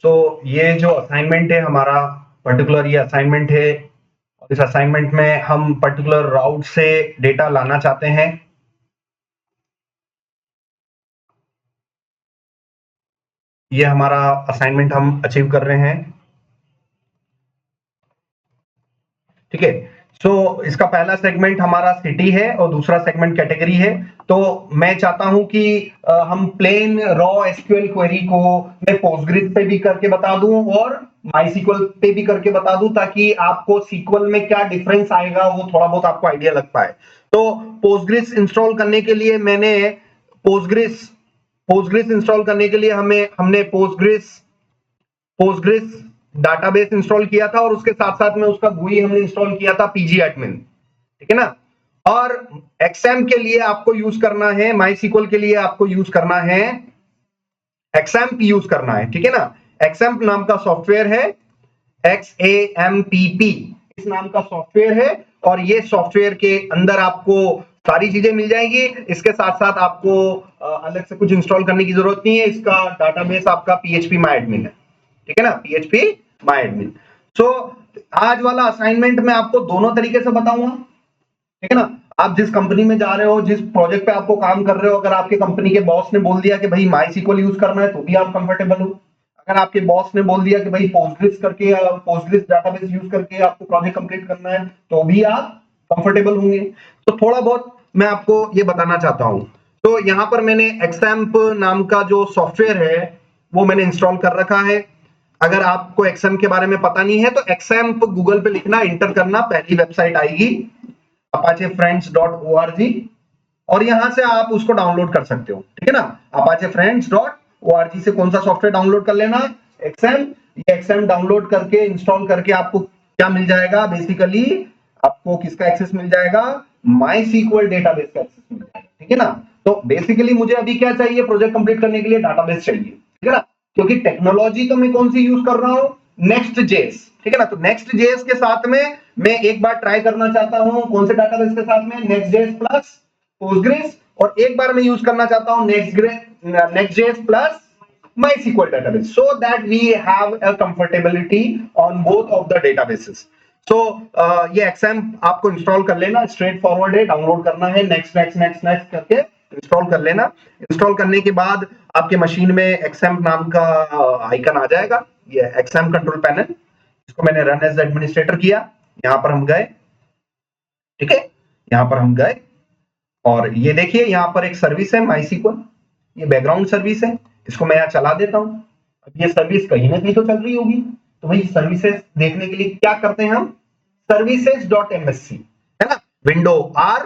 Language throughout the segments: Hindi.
तो ये जो असाइनमेंट है हमारा पर्टिकुलर ये असाइनमेंट है, और इस असाइनमेंट में हम पर्टिकुलर राउट से डेटा लाना चाहते हैं। ये हमारा असाइनमेंट हम अचीव कर रहे हैं। ठीक है, सो इसका पहला सेगमेंट हमारा सिटी है और दूसरा सेगमेंट कैटेगरी है। तो मैं चाहता हूं कि हम प्लेन रॉ एसक्यूएल क्वेरी को मैं पोस्टग्रिस पे भी करके बता दूं और माईसीक्वल पे भी करके बता दूं, ताकि आपको सीक्वल में क्या डिफरेंस आएगा वो थोड़ा बहुत आपको आइडिया लग पाए। तो पोस्टग्रिस इंस्टॉल करने के लिए मैंने पोस्टग्रिस पोस्टग्रिस इंस्टॉल करने के लिए हमने पोस्टग्रिस डाटाबेस इंस्टॉल किया था, और उसके साथ साथ में उसका GUI हमने इंस्टॉल किया था पीजी एडमिन। ठीक है ना। और एक्सएम के लिए आपको यूज करना है, माईसीक्वल के लिए आपको यूज करना है एक्सएम्प यूज करना है। ठीक है ना। एक्सएम्प नाम का सॉफ्टवेयर है, XAMPP इस नाम का सॉफ्टवेयर है, और ये सॉफ्टवेयर के अंदर आपको सारी चीजें मिल जाएंगी। इसके साथ साथ आपको अलग से कुछ इंस्टॉल करने की जरूरत नहीं है। इसका डाटाबेस आपका PHP माई एडमिन है। ठीक है ना, PHP माई एडमिन। सो आज वाला असाइनमेंट मैं आपको दोनों तरीके से बताऊंगा। ठीक है ना। आप जिस कंपनी में जा रहे हो, जिस प्रोजेक्ट पे आपको काम कर रहे हो, अगर आपके कंपनी के बॉस ने बोल दिया कि भाई माईसीक्वल यूज करना है तो भी आप कंफर्टेबल हो। अगर आपके बॉस ने बोल दिया कि भाई पोस्टग्रिस डाटाबेस यूज करके आपको प्रोजेक्ट कंप्लीट करना है तो भी आप कंफर्टेबल होंगे। तो थोड़ा बहुत मैं आपको ये बताना चाहता हूं। तो यहां पर मैंने एक्सएम्प नाम का जो सॉफ्टवेयर है वो मैंने इंस्टॉल कर रखा है। अगर आपको एक्सएम्प के बारे में पता नहीं है तो एक्सएम्प गूगल पे लिखना, इंटर करना, पहली वेबसाइट आएगी apachefriends.org, और यहां से आप उसको डाउनलोड कर सकते हो। ठीक है ना। apachefriends.org से कौन सा सॉफ्टवेयर डाउनलोड कर लेना, एक्सएम्प। ये एक्सएम्प डाउनलोड करके इंस्टॉल करके आपको क्या मिल जाएगा, बेसिकली आपको किसका एक्सेस मिल जाएगा, माईसीक्वल डेटाबेस का एक्सेस मिल जाएगा। ठीक है ना। तो बेसिकली मुझे अभी क्या चाहिए, प्रोजेक्ट कंप्लीट करने के लिए डाटाबेस चाहिए। ठीक है ना, क्योंकि टेक्नोलॉजी तो मैं कौन सी यूज कर रहा हूं, नेक्स्ट जेएस। ठीक है ना। तो नेक्स्ट जेएस के साथ में मैं एक बार ट्राई करना चाहता हूं, कौन से डाटाबेस के साथ में, नेक्स्ट जेएस प्लस पोस्टग्रिस, और एक बार मैं यूज करना चाहता हूं next JS plus MySQL database, so that we have a comfortability on both of the databases. So ये XAMPP आपको इंस्टॉल कर लेना, स्ट्रेट फॉरवर्ड है, डाउनलोड करना है, नेक्स्ट नेक्स्ट नेक्स्ट नेक्स्ट करके इंस्टॉल कर लेना। इंस्टॉल करने के बाद आपके मशीन में XAMPP नाम का आइकन आ जाएगा, ये XAMPP कंट्रोल पैनल। इसको मैंने रन एज एडमिनिस्ट्रेटर किया, यहां पर हम गए। ठीक है, यहां पर हम गए और ये देखिए यहां पर एक सर्विस है MySQL, ये बैकग्राउंड सर्विस है। इसको मैं यहां चला देता हूं। अब ये सर्विस कहीं ना कहीं तो चल रही होगी, तो भाई सर्विसेज देखने के लिए क्या करते हैं हम, services.msc है ना, विंडो R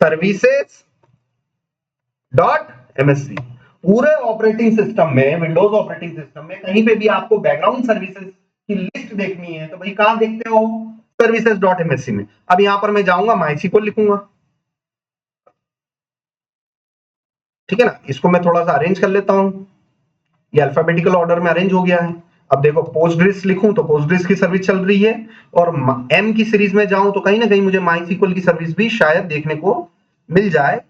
services.msc। पूरे ऑपरेटिंग सिस्टम में, विंडोज ऑपरेटिंग सिस्टम में कहीं पे भी आपको बैकग्राउंड सर्विसेज की लिस्ट देखनी है तो भाई कहां देखते हो, services.msc में। अब यहां पर मैं जाऊंगा, MySQL लिखूंगा। ठीक है ना, इसको मैं थोड़ा सा अरेंज कर लेता हूं, ये अल्फाबेटिकल ऑर्डर में अरेंज हो गया है। अब देखो पोस्टग्रिस लिखूं तो पोस्टग्रिस की सर्विस चल रही है, और एम की सीरीज में जाऊं तो कहीं ना कहीं मुझे MySQL की सर्विस भी शायद देखने को मिल जाए,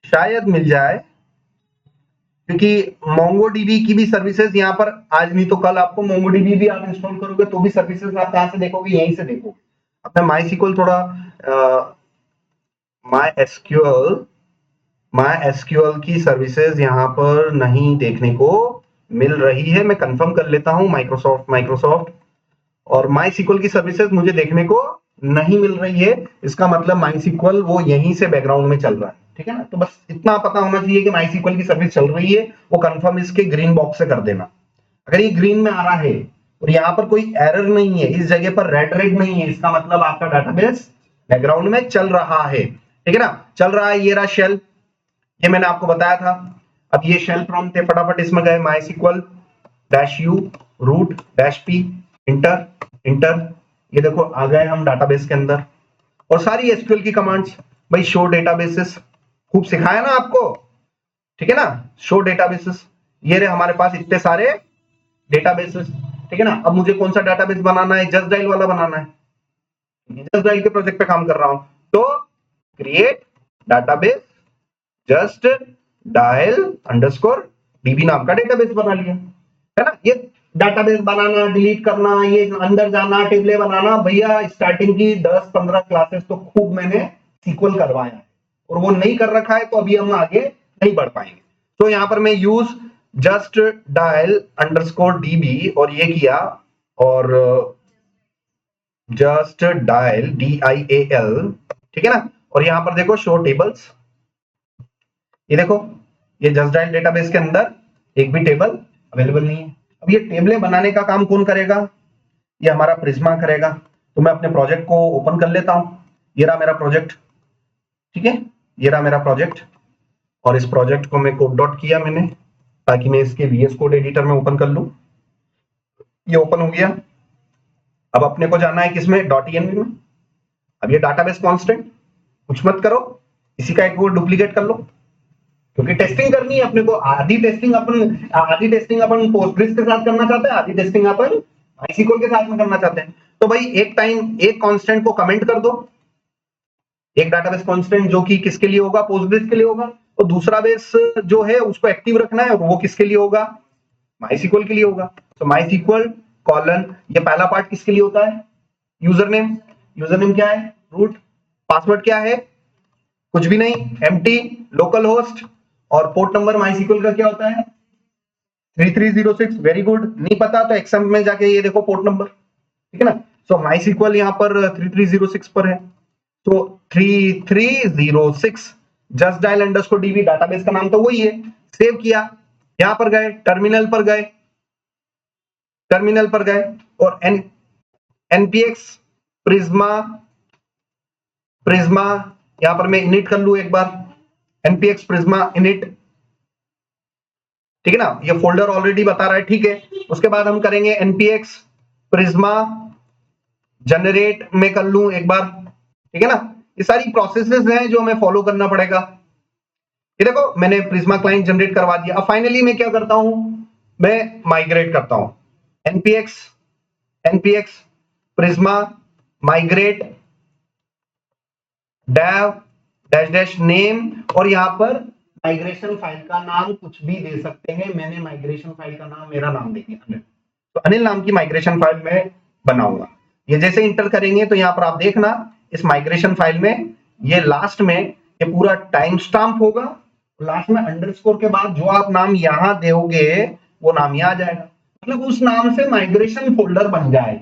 शायद मिल जाए, क्योंकि MongoDB की भी सर्विसेज यहाँ पर आज नहीं तो कल आपको MongoDB भी आप इंस्टॉल करोगे तो भी सर्विसेज आप कहां से देखोगे, यहीं से देखोगे। अब मैं MySQL थोड़ा MySQL की सर्विसेज यहाँ पर नहीं देखने को मिल रही है। मैं कंफर्म कर लेता हूं माइक्रोसॉफ्ट और MySQL की सर्विसेज मुझे देखने को नहीं मिल रही है। इसका मतलब MySQL वो यहीं से बैकग्राउंड में चल रहा है। ठीक है ना, तो बस इतना पता होना चाहिए कि MySQL की सर्विस चल रही है, वो कंफर्म इसके ग्रीन बॉक्स से कर देना। अगर ये ग्रीन में आ रहा है और यहाँ पर कोई एरर नहीं है, इस जगह पर रेड नहीं है, इसका मतलब आपका डाटाबेस बैकग्राउंड में चल रहा है। ठीक है ना, चल रहा है। ये रहा शेल, ये मैंने आपको बताया था। अब ये शेल प्रॉम्प्ट है, फटाफट इसमें गए, MySQL -u root -p inter inter, ये देखो आ गए हम डाटाबेस के अंदर। और सारी एसक्यूएल की कमांड्स, भाई शो डेटाबेसेस, खूब सिखाया ना आपको। ठीक है ना, शो डेटाबेसेस, ये रहे हमारे पास इतने सारे डेटाबेसेस। ठीक है ना, अब मुझे कौन सा डाटाबेस बनाना है, जस्ट डायल वाला बनाना है, जस्ट डायल के प्रोजेक्ट पे काम कर रहा हूं, तो create database just dial underscore dB नाम का डेटाबेस बना लिया। है ना। ये डाटाबेस बनाना, डिलीट करना, ये अंदर जाना, टेबलें बनाना, भैया स्टार्टिंग की 10-15 क्लासेस तो खूब मैंने सीक्वल करवाया है, और वो नहीं कर रखा है तो अभी हम आगे नहीं बढ़ पाएंगे। तो यहां पर मैं use just dial underscore dB और ये किया, और जस्ट डायल DIAL, ठीक है ना। और यहां पर देखो शो टेबल्स, ये देखो ये जस्ट डायल डेटाबेस के अंदर एक भी टेबल अवेलेबल नहीं है। अब ये टेबलें बनाने का काम कौन करेगा, ये हमारा प्रिज्मा करेगा। तो मैं अपने प्रोजेक्ट को ओपन कर लेता हूं, ये रहा मेरा प्रोजेक्ट, ठीक है, ये रहा मेरा प्रोजेक्ट। और इस प्रोजेक्ट को मैं कोड डॉट किया मैंने, ताकि मैं इसके VS कोड एडिटर में ओपन कर लूं। ये ओपन हो गया। अब अपने को जाना है किसमें, .env में। अब ये डाटाबेस कांस्टेंट कुछ मत करो, इसी का एक वो डुप्लीकेट कर लो, क्योंकि टेस्टिंग करनी है अपने को। आधी टेस्टिंग अपन पोस्टग्रेस के साथ करना चाहते हैं, आधी टेस्टिंग अपन MySQL के साथ में करना चाहते हैं। तो भाई एक टाइम एक कांस्टेंट को कमेंट कर दो, एक डाटाबेस कांस्टेंट जो कि किसके लिए होगा, पोस्टग्रेस के लिए होगा, और दूसरा बेस जो है उसको एक्टिव रखना है, और वो किसके लिए होगा, MySQL के लिए होगा। तो MySQL कॉलन, ये पहला पार्ट किसके लिए होता है, यूजर नेम। यूजर नेम क्या है, रूट। पासवर्ड क्या है, कुछ भी नहीं, एम्प्टी लोकल होस्ट। और पोर्ट नंबर MySQL का क्या होता है, 3306। Very good. नहीं पता तो एक्सएम में जाके ये देखो पोर्ट नंबर, ठीक है ना। सो MySQL यहाँ पर 3306 पर है, तो 3306 just dial underscore dB, database का नाम तो वही है। सेव किया, यहां पर गए, टर्मिनल पर गए, और npx प्रिज्मा यहां पर मैं इनिट कर लू एक बार, npx प्रिज्मा इनिट, ठीक है ना। ये फोल्डर ऑलरेडी बता रहा है, ठीक है। उसके बाद हम करेंगे npx प्रिज्मा जनरेट में कर लू एक बार, ठीक है ना। ये सारी प्रोसेसेस हैं जो हमें फॉलो करना पड़ेगा। ये देखो मैंने प्रिज्मा क्लाइंट जनरेट करवा दिया। अब फाइनली मैं क्या करता हूं, मैं माइग्रेट करता हूं, npx Prisma migrate dev dash dash name, और यहां पर माइग्रेशन फाइल का नाम कुछ भी दे सकते हैं। मैंने माइग्रेशन फाइल का नाम, मेरा नाम देखिए अनिल, तो अनिल नाम की माइग्रेशन फाइल में बनाऊंगा। ये जैसे इंटर करेंगे तो यहां पर आप देखना इस माइग्रेशन फाइल में ये लास्ट में ये पूरा टाइम स्टाम्प होगा, लास्ट में अंडरस्कोर के बाद जो आप नाम यहां दोगे वो नाम यहां आ जाएगा, मतलब उस नाम से माइग्रेशन फोल्डर बन जाएगा,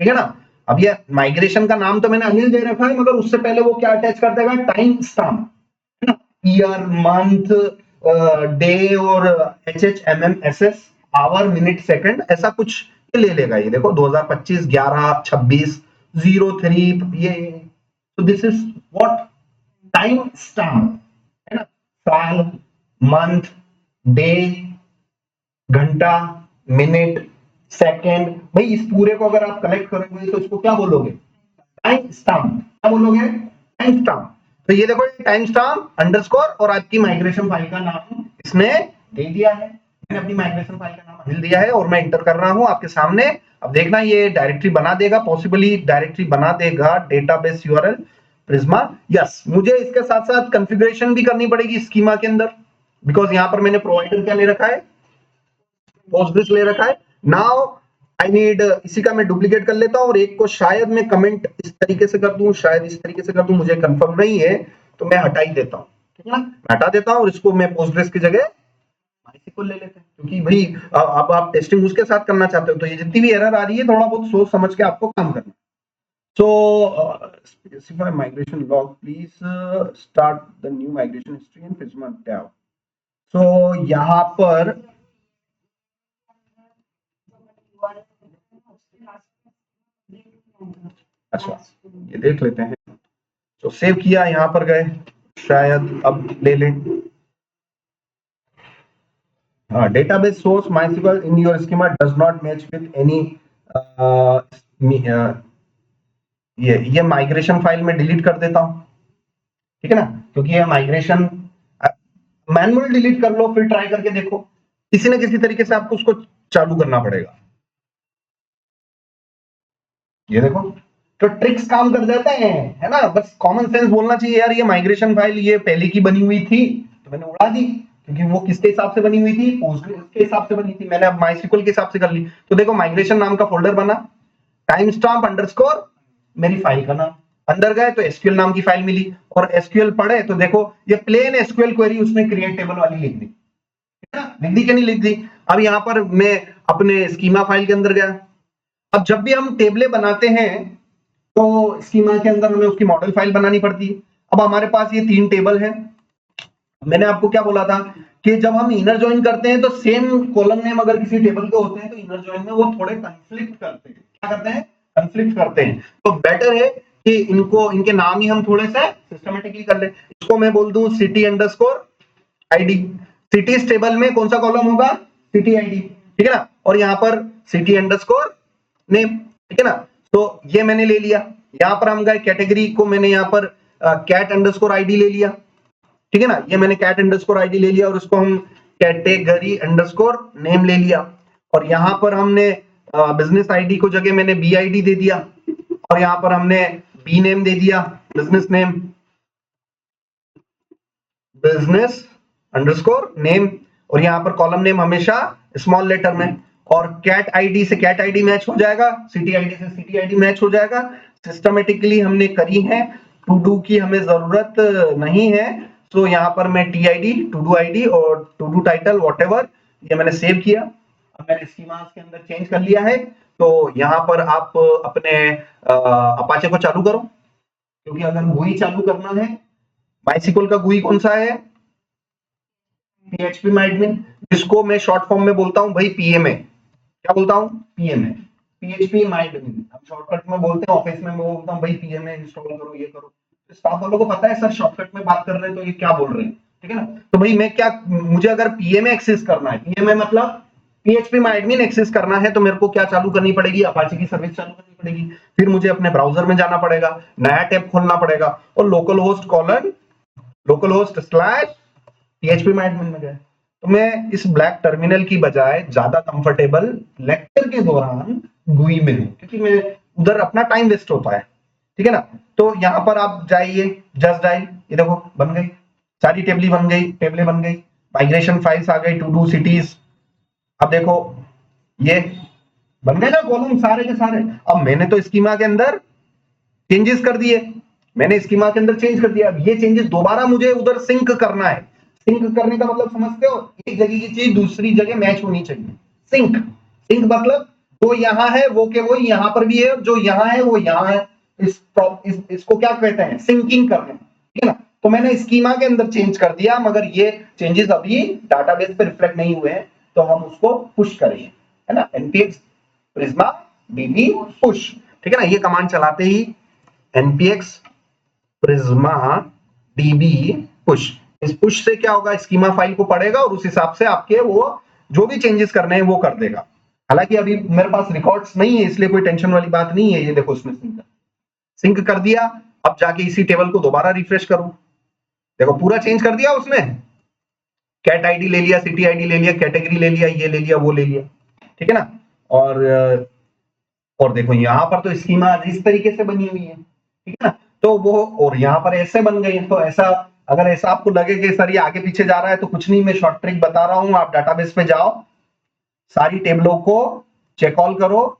ठीक है ना। अब ये माइग्रेशन का नाम तो मैंने अनिल दे रखा है, मगर उससे पहले वो क्या अटैच कर देगा, टाइम स्टाम्प, है ना, ईयर मंथ डे और HHMMSS आवर मिनट सेकंड ऐसा कुछ ये ले लेगा। ये देखो 2025 11 26 03 ये, तो this is what time stamp, है ना। साल, मंथ, डे, घंटा, मिनट, सेकंड, भाई इस पूरे को अगर आप कलेक्ट करोगे तो इसको क्या बोलोगे, टाइम स्टाम्प। क्या बोलोगे, टाइम स्टाम्प। तो ये देखो टाइम स्टाम्प अंडरस्कोर और आपकी माइग्रेशन फाइल का नाम इसने दे दिया है। मैंने अपनी माइग्रेशन फाइल का नाम अनिल दिया है, और मैं इंटर कर रहा हूं आपके सामने। अब देखना ये डायरेक्टरी बना देगा, पॉसिबली डायरेक्टरी बना देगा डेटाबेस URL प्रिज्मा। यस, मुझे इसके साथ साथ कॉन्फ़िगरेशन भी करनी पड़ेगी स्कीमा के अंदर, बिकॉज यहां पर मैंने प्रोवाइडर क्या ले रखा है, पोस्टग्रेस ले रखा है। नाउ आई नीड, इसी का मैं डुप्लीकेट कर लेता हूं, और एक को शायद मैं कमेंट इस तरीके से कर दूं, शायद इस तरीके से कर दूं, मुझे कंफर्म नहीं है, तो मैं हटा ही देता हूं, ठीक है ना। मैं हटा देता हूं और इसको मैं पोस्टग्रेस की जगह MySQL ले लेते हैं, क्योंकि भाई अब आप टेस्टिंग उसके साथ करना चाहते हो, तो ये जितनी भी एरर आ रही है थोड़ा बहुत सोच समझ के आपको काम करना। सो specify migration log, please start the new migration history and Prisma tab. So यहाँ पर अच्छा ये देख लेते हैं, तो सेव किया, यहां पर गए, शायद अब ले लें। Database source MySQL in your schema does not match with any, ये माइग्रेशन फाइल में डिलीट कर देता हूं, ठीक है ना, क्योंकि ये माइग्रेशन मैनुअल डिलीट कर लो, फिर ट्राई करके देखो, किसी ना किसी तरीके से आपको उसको चालू करना पड़ेगा। ये देखो तो ट्रिक्स काम कर जाते हैं, है ना। बस कॉमन सेंस बोलना चाहिए यार, ये माइग्रेशन फाइल ये पहले की बनी हुई थी तो मैंने उड़ा दी, क्योंकि वो किसके हिसाब से बनी हुई थी, पोस्टग्रेस के हिसाब से बनी थी। मैंने अब माइस्क्ल के हिसाब से कर ली। तो देखो माइग्रेशन नाम का फोल्डर बना, टाइम स्टाम्प अंडरस्कोर मेरी फाइल का नाम, अंदर गए तो एसक्यूएल नाम की फाइल मिली, और एसक्यूएल पढ़े तो देखो ये प्लेन एसक्यूएल क्वेरी उसने क्रिएट टेबल वाली लिख दी, लिख दी कि नहीं लिख दी। अब यहाँ पर मैं अपने स्कीमा फाइल के अंदर गया। अब जब भी हम टेबलें बनाते हैं तो स्कीमा के अंदर हमें उसकी मॉडल फाइल बनानी पड़ती है। अब हमारे पास ये 3 टेबल है। मैंने आपको क्या बोला था कि जब हम इनर ज्वाइन करते हैं तो सेम कॉलम नेम अगर किसी टेबल के होते हैं तो इनर ज्वाइन में वो थोड़े कंफ्लिक्ट करते हैं। क्या करते हैं, कंफ्लिक्ट करते हैं। तो बेटर है कि इनको, इनके नाम ही हम थोड़े से सिस्टमेटिकली कर ले। इसको मैं बोल दूं city underscore ID, city table में कौन सा कॉलम होगा, सिटी आईडी, ठीक है ना। और यहाँ पर सिटी अंडरस्कोर नेम, ठीक है ना। तो ये मैंने ले लिया। यहाँ पर हम गए कैटेगरी को, मैंने यहाँ पर कैट अंडरस्कोर आईडी ले लिया, ठीक है ना। ये मैंने कैट अंडरस्कोर आईडी ले लिया और उसको हम कैटेगरी अंडरस्कोर नेम ले लिया। और यहाँ पर हमने बिजनेस आईडी को जगह मैंने बी आईडी दे दिया, और यहाँ पर हमने बी नेम दे दिया, business name, business underscore name. और यहाँ पर कॉलम नेम हमेशा स्मॉल लेटर में। और कैट आईडी से कैट आईडी मैच हो जाएगा, सिटी आईडी से सिटी आईडी मैच हो जाएगा। सिस्टमेटिकली हमने करी है, टू डू की हमें जरूरत नहीं है। तो यहाँ पर मैं T I D, to do I D और टू डू टाइटल वॉटेवर ये मैंने सेव किया। अब मैंने स्कीमास के अंदर चेंज कर लिया है। तो यहाँ पर आप अपने अपाचे को चालू करो, क्योंकि अगर GUI चालू करना है, माइस्क्ल का GUI कौन सा है, PHP MyAdmin, जिसको मैं शॉर्ट फॉर्म में बोलता हूँ भाई PMA। क्या बोलता हूँ, PMA, PHP MyAdmin। हम शॉर्टकट में बोलते हैं, ऑफिस में मैं बोलता हूँ भाई PMA इंस्टॉल करो, ये करो। स्टाफ वालों को पता है सर शॉर्टकट में बात कर रहे हैं तो ये क्या बोल रहे हैं, ठीक है ना। तो भाई मैं क्या, मुझे अगर PMA एक्सेस करना है, PMA मतलब PHP MyAdmin एक्सेस करना है, तो मेरे को क्या चालू करनी पड़ेगी, अपाचे की सर्विस चालू करनी पड़ेगी। फिर मुझे अपने ब्राउजर में जाना पड़ेगा, नया टैब खोलना पड़ेगा, और local host colon local host slash PHP MyAdmin में गए। तो मैं इस ब्लैक टर्मिनल की बजाय ज्यादा कंफर्टेबल लेक्चर के दौरान GUI में हूं, क्योंकि मैं उधर अपना टाइम वेस्ट होता है, ठीक है ना। तो यहाँ पर आप जाइए, जस्ट डायल, ये देखो बन गई सारी टेबलें बन गई, माइग्रेशन फाइल्स आ गई, टू डू सिटीज। अब देखो ये बन गए ना कॉलम सारे के सारे। अब मैंने तो स्कीमा के अंदर चेंजेस कर दिए, मैंने स्कीमा के अंदर चेंज कर दिया। अब ये चेंजेस दोबारा मुझे उधर सिंक करना है। सिंक करने का मतलब समझते हो, एक जगह की चीज दूसरी जगह मैच होनी चाहिए। सिंक, सिंक मतलब जो यहाँ है वो के वो यहाँ पर भी है, जो यहाँ है वो यहाँ है। इसको क्या कहते हैं, सिंकिंग करना, ठीक है ना। तो मैंने स्कीमा के अंदर चेंज कर दिया, मगर ये चेंजेस अभी डाटाबेस पे रिफ्लेक्ट नहीं हुए हैं, तो हम उसको पुश करेंगे, है ना। npx prisma db पुश, ठीक है ना। ये कमांड चलाते ही npx prisma db पुश, इस पुश से क्या होगा, स्कीमा फाइल को पढ़ेगा और उस हिसाब से आपके वो जो भी चेंजेस करने हैं वो कर देगा। हालांकि अभी मेरे पास रिकॉर्ड्स नहीं है, इसलिए कोई टेंशन वाली बात नहीं है। ये देखो इसमें सिंक कर दिया। अब जाके इसी टेबल को दोबारा रिफ्रेश करो, देखो पूरा चेंज कर दिया उसने। कैट आईडी ले लिया, सिटी आईडी ले लिया, कैटेगरी ले लिया, ये ले लिया, वो ले लिया, ठीक है ना। और देखो यहाँ पर तो स्कीमा इस तरीके से बनी हुई है, ठीक है ना। तो वो और यहाँ पर ऐसे बन गई। तो ऐसा, अगर ऐसा आपको लगे कि सर ये आगे पीछे जा रहा है, तो कुछ नहीं, मैं शॉर्ट ट्रिक बता रहा हूं। आप डाटाबेस पे जाओ, सारी टेबलों को चेक ऑल करो,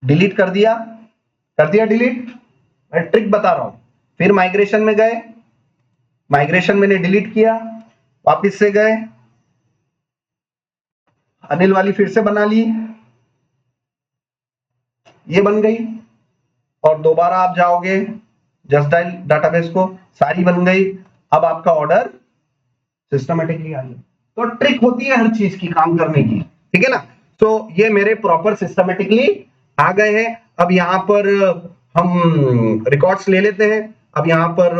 डिलीट कर दिया डिलीट, मैं ट्रिक बता रहा हूं। फिर माइग्रेशन में गए, माइग्रेशन मैंने डिलीट किया, वापिस से गए, अनिल वाली फिर से बना ली, ये बन गई। और दोबारा आप जाओगे जस्ट डायल डाटाबेस को, सारी बन गई। अब आपका ऑर्डर सिस्टमेटिकली आ गया। तो ट्रिक होती है हर चीज की काम करने की, ठीक है ना। तो ये मेरे प्रॉपर सिस्टमेटिकली आ गए हैं। अब यहाँ पर हम रिकॉर्ड्स ले लेते हैं। अब यहाँ पर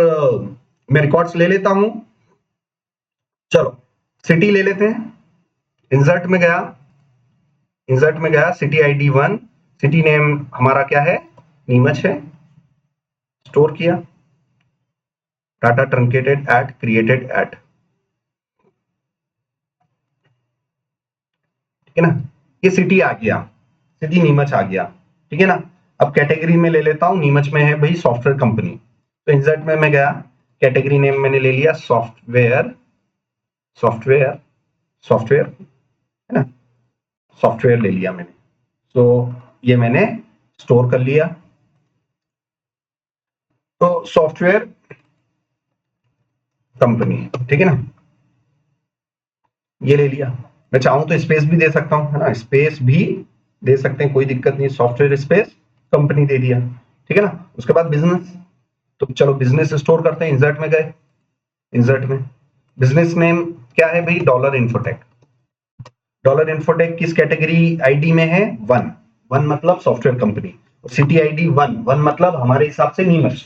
मैं रिकॉर्ड्स ले लेता हूं। चलो सिटी ले लेते हैं, इंसर्ट में गया, सिटी आईडी 1, सिटी नेम हमारा क्या है, नीमच है, स्टोर किया, data truncated at created at, ठीक है ना। ये सिटी आ गया, सिटी नीमच आ गया, ठीक है ना। अब कैटेगरी में ले लेता हूं, नीमच में है भाई सॉफ्टवेयर कंपनी। तो इंसर्ट में मैं गया, कैटेगरी नेम मैंने ले लिया सॉफ्टवेयर, सॉफ्टवेयर, सॉफ्टवेयर है ना, सॉफ्टवेयर ले लिया मैंने। तो ये मैंने स्टोर कर लिया। तो सॉफ्टवेयर कंपनी, ठीक है ना, ये ले लिया। मैं चाहूं तो स्पेस भी दे सकता हूं, है ना, स्पेस भी दे सकते हैं, कोई दिक्कत नहीं। सॉफ्टवेयर स्पेस कंपनी दे दिया, ठीक है ना। उसके बाद बिजनेस, तो चलो बिजनेस स्टोर करते हैं। इंसर्ट में गए, इंसर्ट में बिजनेस नेम क्या है भाई, डॉलर इन्फोटेक। डॉलर इन्फोटेक किस कैटेगरी आईडी में है, वन, वन मतलब software company, city ID one, one मतलब हमारे हिसाब से नीमच,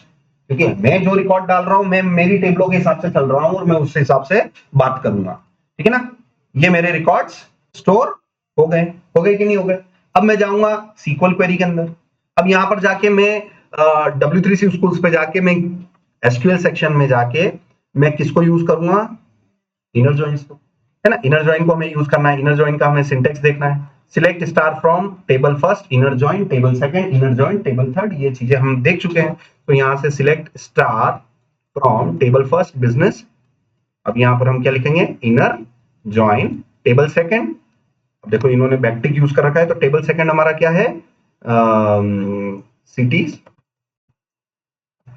क्योंकि मैं जो रिकॉर्ड डाल रहा हूं मैं मेरी टेबलों के हिसाब से चल रहा हूं और मैं उस हिसाब से बात करूंगा, ठीक है ना। ये मेरे रिकॉर्ड्स स्टोर हो गए, हो गए कि नहीं हो गए। अब मैं जाऊंगा सीक्वल क्वेरी के अंदर। अब यहां पर जाके मैं W3C स्कूल्स पे जाके मैं एसक्यूएल सेक्शन में जाके मैं किसको यूज करूंगा, इनर जॉइंस को, है ना। इनर जॉइन को हमें यूज करना है, इनर जॉइन का हमें सिंटेक्स देखना है। Select star from table first, inner join table second, inner join table third, ये चीजें हम देख चुके हैं। तो यहां से select star from table first business, अब यहां पर हम क्या लिखेंगे, इनर जॉइन टेबल सेकंड। अब देखो इन्होंने बैकटिक यूज कर रखा है, तो टेबल सेकंड हमारा क्या है, सिटीज।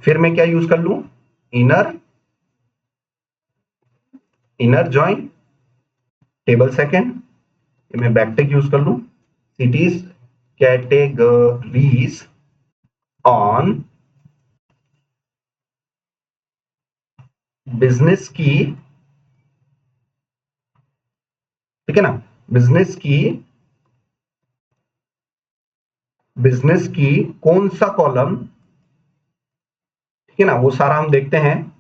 फिर मैं क्या यूज कर लूं, inner, inner join table second, मैं बैकटिक यूज कर लूं, सिटीज कैटेगरीज ऑन बिजनेस की, ठीक है ना, बिजनेस की, बिजनेस की कौन सा कॉलम, ठीक है ना, वो सारा हम देखते हैं।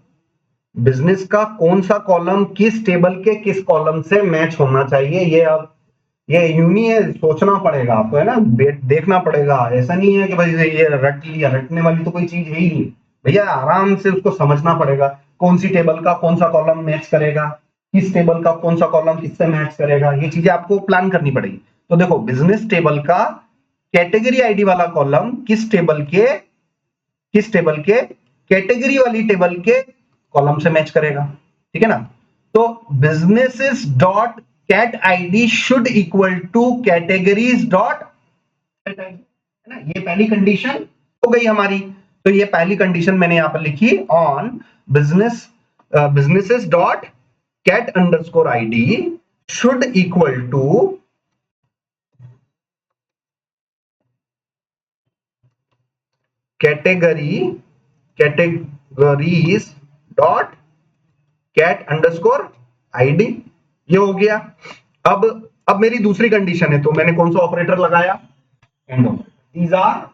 बिजनेस का कौन सा कॉलम किस टेबल के किस कॉलम से मैच होना चाहिए, ये अब ये यूनी है, सोचना पड़ेगा आपको, है ना, देखना पड़ेगा। ऐसा नहीं है कि भाई ये रट लिया, रटने वाली तो कोई चीज है ही नहीं भैया, आराम से उसको समझना पड़ेगा। कौन सी टेबल का कौन सा कॉलम मैच करेगा, किस टेबल का कौन सा कॉलम किससे मैच करेगा, ये चीजें आपको प्लान करनी पड़ेगी। तो देखो बिजनेस टेबल का कैटेगरी आईडी वाला कॉलम किस टेबल के, किस टेबल के कैटेगरी वाली टेबल के कॉलम से मैच करेगा, ठीक है ना। तो businesses dot cat ID should equal to categories dot cat ID, है ना, ये पहली कंडीशन हो गई हमारी। तो ये पहली कंडीशन मैंने यहां पर लिखी, on business businesses dot cat underscore ID should equal to category, categories dot cat underscore ID, ये हो गया। अब मेरी दूसरी कंडीशन है, तो मैंने कौन सा ऑपरेटर लगाया, and operator. These are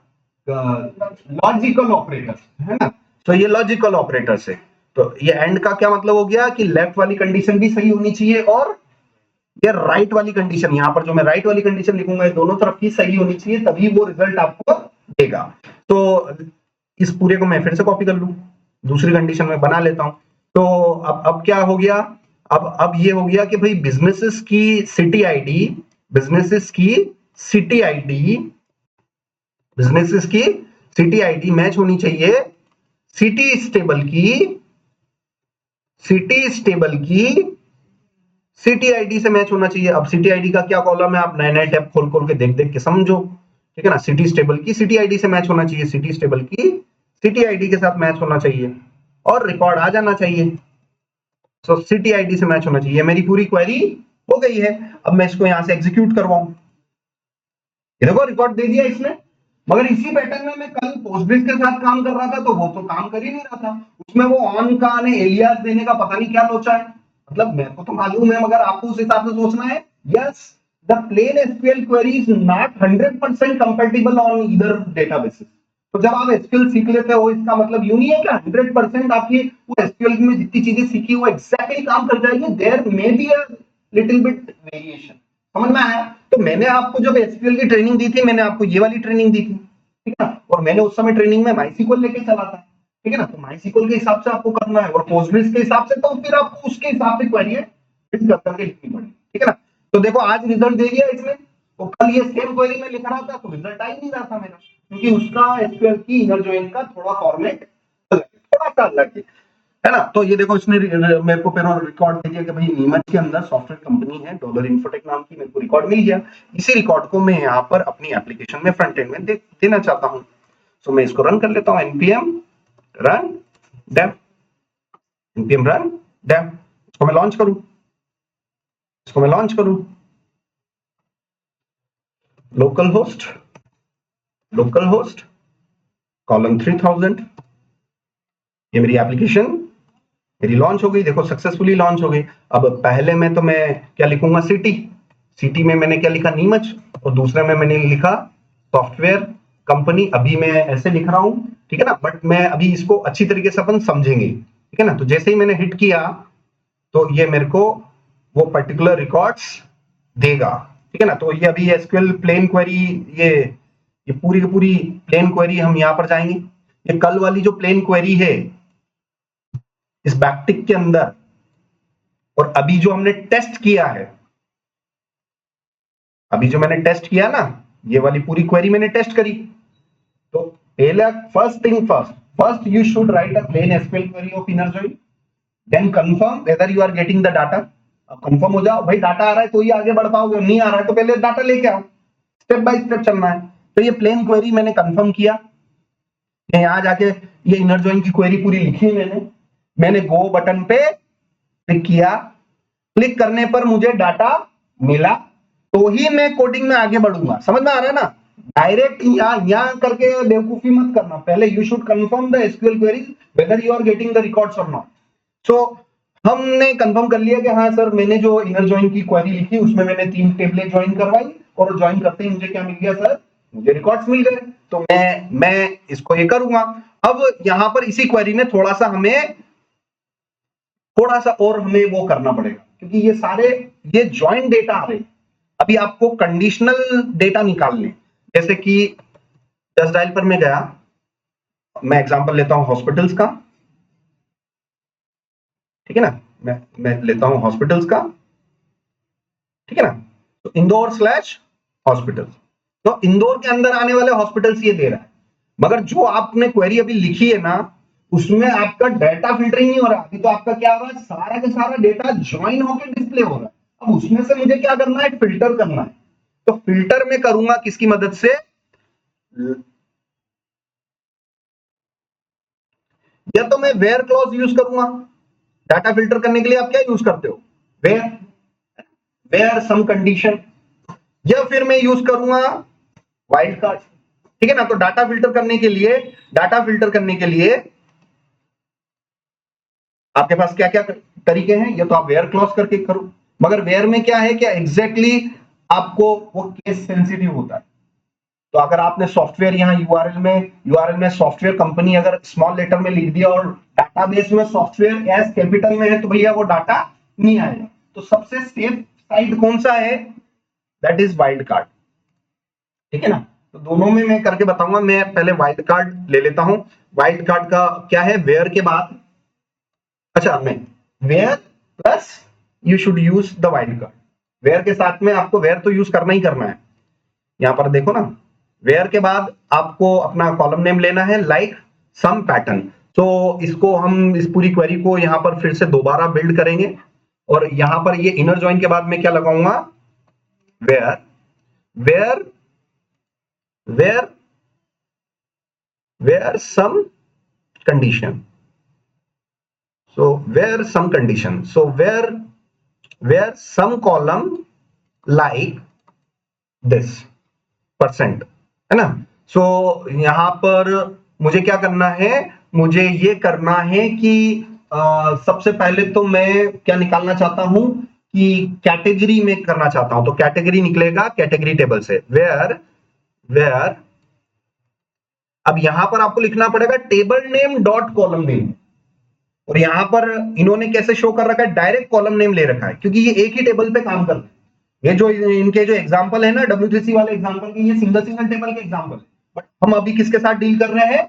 logical operators, है ना। तो ये लॉजिकल ऑपरेटर्स है। तो ये एंड का क्या मतलब हो गया कि लेफ्ट वाली कंडीशन भी सही होनी चाहिए और ये राइट वाली कंडीशन, यहां पर जो मैं राइट वाली कंडीशन लिखूंगा दोनों तरफ की सही होनी चाहिए, तभी वो रिजल्ट आपको देगा। तो इस पूरे को मैं फिर से कॉपी कर लूं, दूसरी कंडीशन में बना लेता हूं। तो अब क्या हो गया, अब ये हो गया कि भाई बिजनेसेस की सिटी आईडी, बिजनेसेस की सिटी आईडी, बिजनेसेस की सिटी आईडी मैच होनी चाहिए सिटी स्टेबल की, सिटी स्टेबल की सिटी आईडी से मैच होना चाहिए। अब सिटी आईडी का क्या कॉलम है, आप नए नए टैब खोल खोल के देख देख के समझो, ठीक है ना। सिटी स्टेबल की सिटी आईडी से मैच होना चाहिए, सिटी स्टेबल की सिटी आईडी के साथ मैच होना चाहिए और रिकॉर्ड आ जाना चाहिए। सो सिटी आईडी से मैच होना चाहिए। मेरी पूरी क्वेरी हो गई है। अब मैं इसको यहां से एग्जीक्यूट करवाऊं, ये देखो रिकॉर्ड दे दिया इसने। मगर इसी पैटर्न में मैं कल पोस्टग्रेस के साथ काम कर रहा था, तो वो तो काम कर ही नहीं रहा था, उसमें वो ऑन का ने एलियास देने का पता नहीं क्या लोचा है। मतलब मेरे को तो मालूम है, मगर आपको उस हिसाब से सोचना है। Yes, the plain SQL query is not 100% compatible on either databases. तो जब आप एसक्यूएल सीख लेते हो, इसका मतलब यूं नहीं है कि 100% आपकी वो एसक्यूएल में जितनी चीजें सीखी वो एग्जैक्टली काम कर जाएगी। There may be a little bit variation. समझ में आया। तो मैंने आपको जब एसक्यूएल की ट्रेनिंग दी थी, मैंने आपको ये वाली ट्रेनिंग दी थी, ठीक है ना। और मैंने उस समय ट्रेनिंग में माइसीक्वल लेके चला था, ठीक है ना। तो माइसीक्वल के हिसाब से आपको करना है और पोस्टग्रेस के हिसाब से, तो फिर आपको उसके हिसाब से क्वेरी फिट कर करके लिखनी पड़ेगी, ठीक है ना। तो देखो आज रिजल्ट दे दिया इसने, तो कल ये सेम क्वेरी में लिख रहा था तो रिजल्ट आ ही नहीं रहा था मेरा, क्योंकि उसका एसक्यूएल की इनर जॉइन का थोड़ा फॉर्मेट अलग है, थोड़ा सा अलग है है ना। तो ये देखो इसने मेरे को रिकॉर्ड दे दिया कि भाई नीमच के अंदर सॉफ्टवेयर कंपनी है डॉलर इन्फोटेक नाम की, मेरे को रिकॉर्ड मिल गया। इसी रिकॉर्ड को मैं यहाँ पर अपनी एप्लीकेशन में फ्रंट एंड में देना चाहता हूँ। तो मैं इसको रन कर लेता हूँ, npm run dev, npm run dev। इसको मैं लॉन्च करूं, इसको मैं लॉन्च करूं, लोकल होस्ट कॉलम 3000, ये मेरी एप्लीकेशन मेरी लॉन्च हो गई। देखो सक्सेसफुली लॉन्च हो गई। अब पहले में तो मैं क्या लिखूंगा, सिटी, सिटी में मैंने क्या लिखा, नीमच, और दूसरे में मैंने लिखा सॉफ्टवेयर कंपनी। अभी मैं ऐसे लिख रहा हूं, ठीक है ना, बट मैं अभी इसको अच्छी तरीके से अपन समझेंगे, ठीक है ना। तो जैसे ही मैंने हिट किया तो ये मेरे को वो पर्टिकुलर रिकॉर्ड्स देगा, ठीक है ना। तो ये अभी एसक्यूएल प्लेन क्वेरी, ये पूरी की पूरी प्लेन क्वेरी हम यहां पर जाएंगे। ये कल वाली जो प्लेन क्वेरी है इस बैकटिक के अंदर, और अभी जो हमने टेस्ट किया है, अभी जो मैंने टेस्ट किया ना, ये वाली पूरी क्वेरी मैंने टेस्ट करी। तो पहला first thing first you should write a plain SQL query of inner join, then confirm whether you are getting the data. अब कंफर्म हो जाओ भाई डाटा आ रहा है तो ही आगे बढ़ पाओगे, नहीं आ रहा है तो पहले डाटा लेके आओ, स्टेप बाय स्टेप चलना है। तो ये प्लेन क्वेरी मैंने कंफर्म किया, यहां जाके ये इनर जॉइन की क्वेरी पूरी लिखी मैंने गो बटन पे क्लिक किया, क्लिक करने पर मुझे डाटा मिला, तो ही मैं कोडिंग में आगे बढ़ूंगा। समझ में आ रहा है ना। डायरेक्ट यहां करके बेवकूफी मत करना, पहले you should confirm the SQL queries whether you are getting the records और नॉट। सो हमने कंफर्म कर लिया कि हाँ सर, मैंने जो इनर जॉइन की क्वेरी लिखी उसमें मैंने 3 टेबलें ज्वाइन करवाई, और ज्वाइन करते ही मुझे क्या मिल गया सर, मुझे रिकॉर्ड्स मिल गए। तो मैं इसको ये करूंगा। अब यहां पर इसी क्वेरी में थोड़ा सा और हमें वो करना पड़ेगा, क्योंकि ये सारे ये ज्वाइन डेटा आ रहे हैं। अभी आपको कंडीशनल डेटा निकालने, जैसे कि जस्ट डायल पर मैं गया, मैं एग्जांपल लेता हूं हॉस्पिटल्स का, ठीक है ना, मैं लेता हूं हॉस्पिटल्स का, ठीक है ना। तो इंदौर स्लैश हॉस्पिटल, तो इंदौर के अंदर आने वाले हॉस्पिटल्स ये दे रहा है, मगर जो आपने क्वेरी अभी लिखी है ना, उसमें आपका डेटा फिल्टरिंग नहीं हो रहा। अभी तो आपका क्या हो रहा है, सारा का सारा डेटा ज्वाइन होकर डिस्प्ले हो रहा है। अब उसमें से मुझे क्या करना है, फिल्टर करना है। तो फिल्टर में करूंगा किसकी मदद से, या तो मैं वेयर क्लॉज यूज करूंगा। डाटा फिल्टर करने के लिए आप क्या यूज करते हो, वेयर, वेयर सम कंडीशन, या फिर मैं यूज करूंगा वाइल्ड कार्ड, ठीक है ना। तो डाटा फिल्टर करने के लिए, आपके पास क्या क्या तरीके हैं, या तो आप वेयर क्लॉज करके करो, मगर वेयर में क्या है, क्या एग्जैक्टली आपको वो केस सेंसिटिव होता है। तो अगर आपने सॉफ्टवेयर यहाँ यूआरएल में सॉफ्टवेयर कंपनी अगर स्मॉल लेटर में लिख दिया और डाटाबेस में सॉफ्टवेयर एज कैपिटल में है, तो भैया वो डाटा नहीं आएगा। तो सबसे सेफ साइड कौन सा है, दैट इज वाइल्ड कार्ड, ठीक है ना। तो दोनों में मैं करके बताऊंगा। मैं पहले वाइल्ड कार्ड ले लेता हूं। वाइल्ड कार्ड का क्या है, वेयर के बाद, अच्छा मैं where plus you should use the wild card, where के साथ में आपको वेयर तो यूज करना ही करना है। यहां पर देखो ना, वेयर के बाद आपको अपना कॉलम नेम लेना है, लाइक सम पैटर्न। तो इसको हम इस पूरी क्वेरी को यहां पर फिर से दोबारा बिल्ड करेंगे, और यहां पर ये इनर जॉइन के बाद मैं क्या लगाऊंगा, where, where, where, where some condition. so where some condition, so where some column like this percent, है ना। सो यहां पर मुझे क्या करना है, मुझे ये करना है कि सबसे पहले तो मैं क्या निकालना चाहता हूं कि कैटेगरी में करना चाहता हूं। तो कैटेगरी निकलेगा कैटेगरी टेबल से, वेयर, वेयर, अब यहां पर आपको लिखना पड़ेगा table name dot column name, और यहां पर इन्होंने कैसे शो कर रखा है, डायरेक्ट कॉलम नेम ले रखा है, क्योंकि ये एक ही टेबल पे काम करते हैं। ये जो इनके जो एग्जांपल है ना W3C वाले एग्जांपल के, ये सिंगल सिंगल टेबल के एग्जांपल है, बट हम अभी किसके साथ डील कर रहे हैं,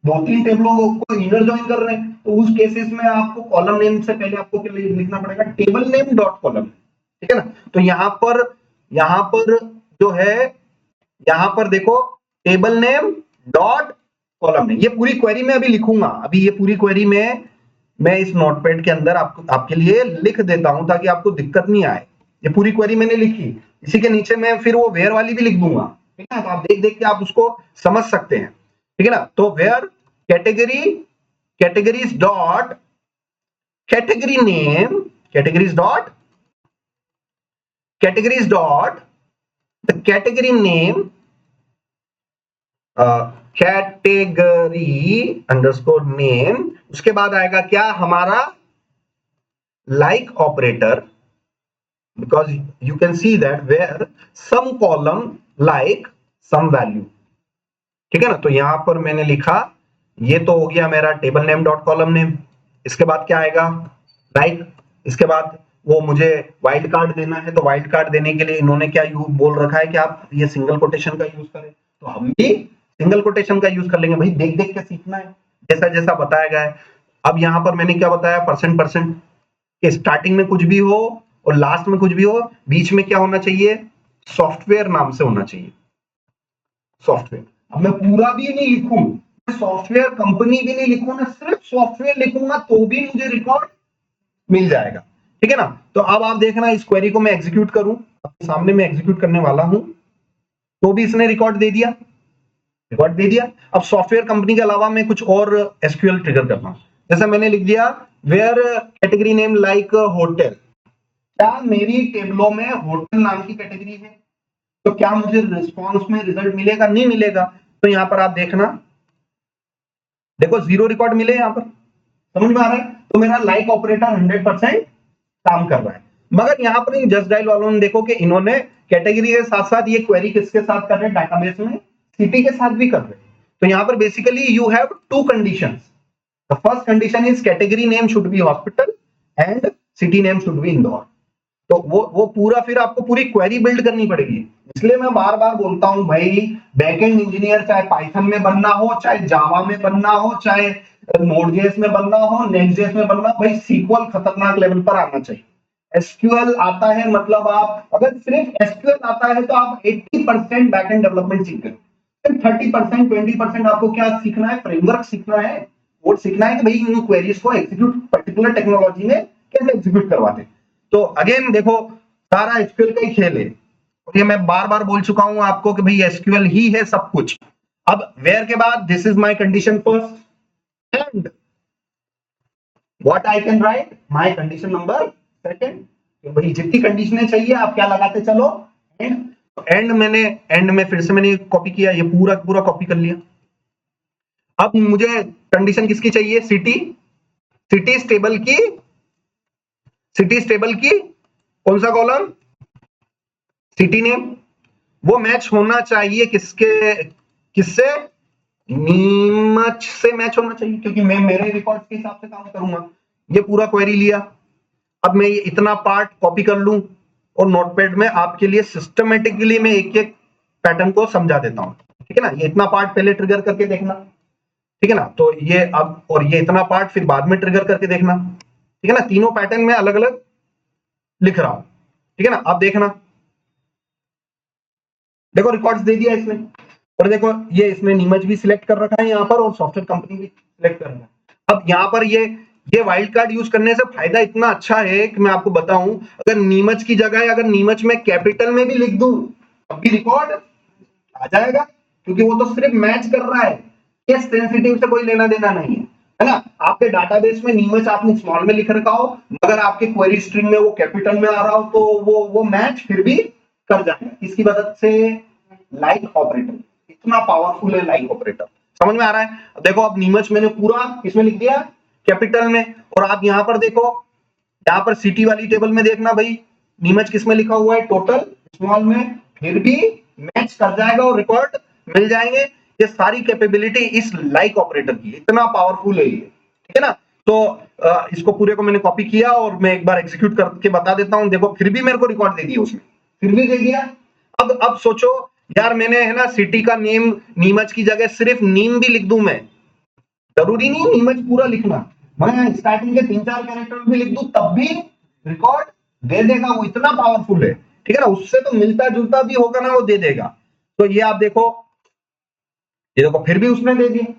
2-3 टेबलों को इनर ज्वाइन कर रहे हैं। तो उस केसेस में आपको कॉलम नेम से पहले आपको क्या लिखना पड़ेगा, टेबल नेम डॉट कॉलम, ठीक है ना। तो यहां पर जो है, यहां पर देखो table name dot column name, ये पूरी क्वेरी में अभी लिखूंगा। अभी ये पूरी क्वेरी में मैं इस नोटपैड के अंदर आपके लिए लिख देता हूं ताकि आपको दिक्कत नहीं आए। ये पूरी क्वेरी मैंने लिखी, इसी के नीचे मैं फिर वो वेयर वाली भी लिख दूंगा, ठीक है ना, तो आप देख देख के आप उसको समझ सकते हैं, ठीक है ना। तो where category, categories dot category name, categories dot categories dot the category name category underscore name, उसके बाद आएगा क्या हमारा like operator, because you can see that where some column like some value, ठीक है ना। तो यहां पर मैंने लिखा, ये तो हो गया मेरा table name dot column name. इसके बाद क्या आएगा, लाइक, इसके बाद वो मुझे वाइल्ड कार्ड देना है, तो वाइल्ड कार्ड देने के लिए इन्होंने क्या बोल रखा है कि आप ये सिंगल कोटेशन का यूज करें, तो हम भी सिंगल कोटेशन का यूज कर लेंगे। भाई देख देख के सीखना है जैसा जैसा बताया गया है। अब यहां पर मैंने क्या बताया, परसेंट परसेंट कि स्टार्टिंग में कुछ भी हो और लास्ट में कुछ भी हो, बीच में क्या होना चाहिए, सॉफ्टवेयर नाम से होना चाहिए, सॉफ्टवेयर। अब मैं पूरा भी नहीं लिखूं, सॉफ्टवेयर कंपनी भी नहीं लिखूं, मैं सिर्फ सॉफ्टवेयर लिखूंगा तो भी मुझे रिकॉर्ड मिल जाएगा, ठीक है ना। तो अब आप देखना, इस क्वेरी को मैं एग्जीक्यूट करूं, आपके सामने मैं एग्जीक्यूट करने वाला हूं, तो भी इसने रिकॉर्ड दे दिया, रिकॉर्ड दे दिया। अब सॉफ्टवेयर कंपनी के अलावा मैं कुछ और एसक्यूएल ट्रिगर करना, जैसे मैंने लिख दिया where category name like hotel, क्या मेरी टेबलों में होटल नाम की कैटेगरी है, तो क्या मुझे रिस्पॉन्स में रिजल्ट मिलेगा, नहीं मिलेगा। तो यहां पर आप देखना, देखो जीरो रिकॉर्ड मिले यहां पर, समझ में आ रहा है। तो मेरा लाइक ऑपरेटर 100% काम कर रहा है। मगर यहां पर जस्ट डायल वालों ने देखो कि इन्होंने कैटेगरी के साथ साथ ये क्वेरी किसके साथ कर रहे हैं, डाटाबेस में सिटी के साथ भी कर रहे हैं। तो यहां पर basically you have to conditions, the first condition is category name should be hospital and city name should be Indore. तो वो पूरा फिर आपको पूरी क्वेरी बिल्ड करनी पड़ेगी। इसलिए मैं बार बार बोलता हूं भाई, बैकएंड इंजीनियर चाहे पाइथन में बनना हो, चाहे जावा में बनना हो, चाहे नोड.जेएस में बनना हो, नेक्स्ट.जेएस में बनना हो, भाई सीक्वल खतरनाक लेवल पर आना चाहिए। एसक्यूएल आता है मतलब आप अगर सिर्फ एसक्यूएल आता है तो आप 80% बैकएंड डेवलपमेंट सीख गए, सिर्फ 30% 20% आपको क्या सीखना है, फ्रेमवर्क सीखना है, कोड सीखना है कि भाई इन क्वेरीज को एग्जीक्यूट पर्टिकुलर टेक्नोलॉजी में कैसे एग्जीक्यूट करवाते हैं। तो अगेन देखो, सारा एसक्यूएल का ही खेल है, और ये मैं बार बार बोल चुका हूं आपको कि भाई एसक्यूएल ही है सब कुछ। अब वेयर के बाद this is my condition first and what I can write my condition number second. तो भाई जितनी कंडीशनें चाहिए आप क्या लगाते चलो, एंड। एंड मैंने एंड में फिर से मैंने कॉपी किया, ये पूरा पूरा कॉपी कर लिया। अब मुझे कंडीशन किसकी चाहिए, सिटी, सिटी स्टेबल की, सिटी स्टेबल की कौन सा कॉलम, सिटी नेम, वो मैच होना चाहिए किसके, किससे, नीमच से मैच होना चाहिए, क्योंकि मैं मेरे रिकॉर्ड के हिसाब से काम करूंगा। ये पूरा क्वेरी लिया। अब मैं ये इतना पार्ट कॉपी कर लूं और नोटपैड में आपके लिए सिस्टमेटिकली मैं एक एक पैटर्न को समझा देता हूं, ठीक है ना। ये इतना पार्ट पहले ट्रिगर करके देखना, ठीक है ना। तो ये अब, और ये इतना पार्ट फिर बाद में ट्रिगर करके देखना, ठीक है ना। तीनों पैटर्न में अलग अलग लिख रहा हूं, ठीक है ना। अब देखना, देखो रिकॉर्ड्स दे दिया इसने, और देखो ये इसने नीमच भी सिलेक्ट कर रखा है यहां पर, और सॉफ्टवेयर कंपनी भी सिलेक्ट कर रखा है। अब यहां पर ये वाइल्ड कार्ड यूज करने से फायदा इतना अच्छा है कि मैं आपको बताऊं, अगर नीमच की जगह अगर नीमच में कैपिटल में भी लिख दूं तब भी रिकॉर्ड आ जाएगा, क्योंकि वो तो सिर्फ मैच कर रहा है, केस सेंसिटिव से कोई लेना देना नहीं है ना। आपके डाटाबेस में नीमच आपने स्मॉल में लिख रखा हो, मगर आपके क्वेरी स्ट्रिंग में वो कैपिटल में आ रहा हो, तो वो मैच फिर भी कर जाएगा। इसकी मदद से लाइक ऑपरेटर इतना पावरफुल है, लाइक ऑपरेटर, समझ में आ रहा है। अब देखो, अब नीमच मैंने पूरा किसमें लिख दिया, कैपिटल में। और आप यहां पर देखो, यहां पर सिटी वाली टेबल में देखना भाई, नीमच किसमें लिखा हुआ है, टोटल स्मॉल में, फिर भी मैच कर जाएगा और रिकॉर्ड मिल जाएंगे। ये सारी कैपेबिलिटी इस लाइक ऑपरेटर की, इतना पावरफुल है ये, ठीक है ना। तो इसको पूरे को मैंने कॉपी किया और मैं एक बार एग्जीक्यूट करके बता देता हूं। देखो फिर भी मेरे को रिकॉर्ड दे दिया उसने, फिर भी दे दिया। अब सोचो यार, मैंने है ना सिटी का नेम नीमच की जगह सिर्फ नीम भी लिख दूं मैं, जरूरी नहीं नीमच पूरा लिखना, मैं स्टार्टिंग के 3-4 कैरेक्टर भी लिख दूं तब भी रिकॉर्ड दे देगा, वो इतना पावरफुल है, ठीक है ना। उससे तो मिलता जुलता भी होगा ना, वो दे देगा। तो ये आप देखो, ये देखो फिर भी उसने दे दिया।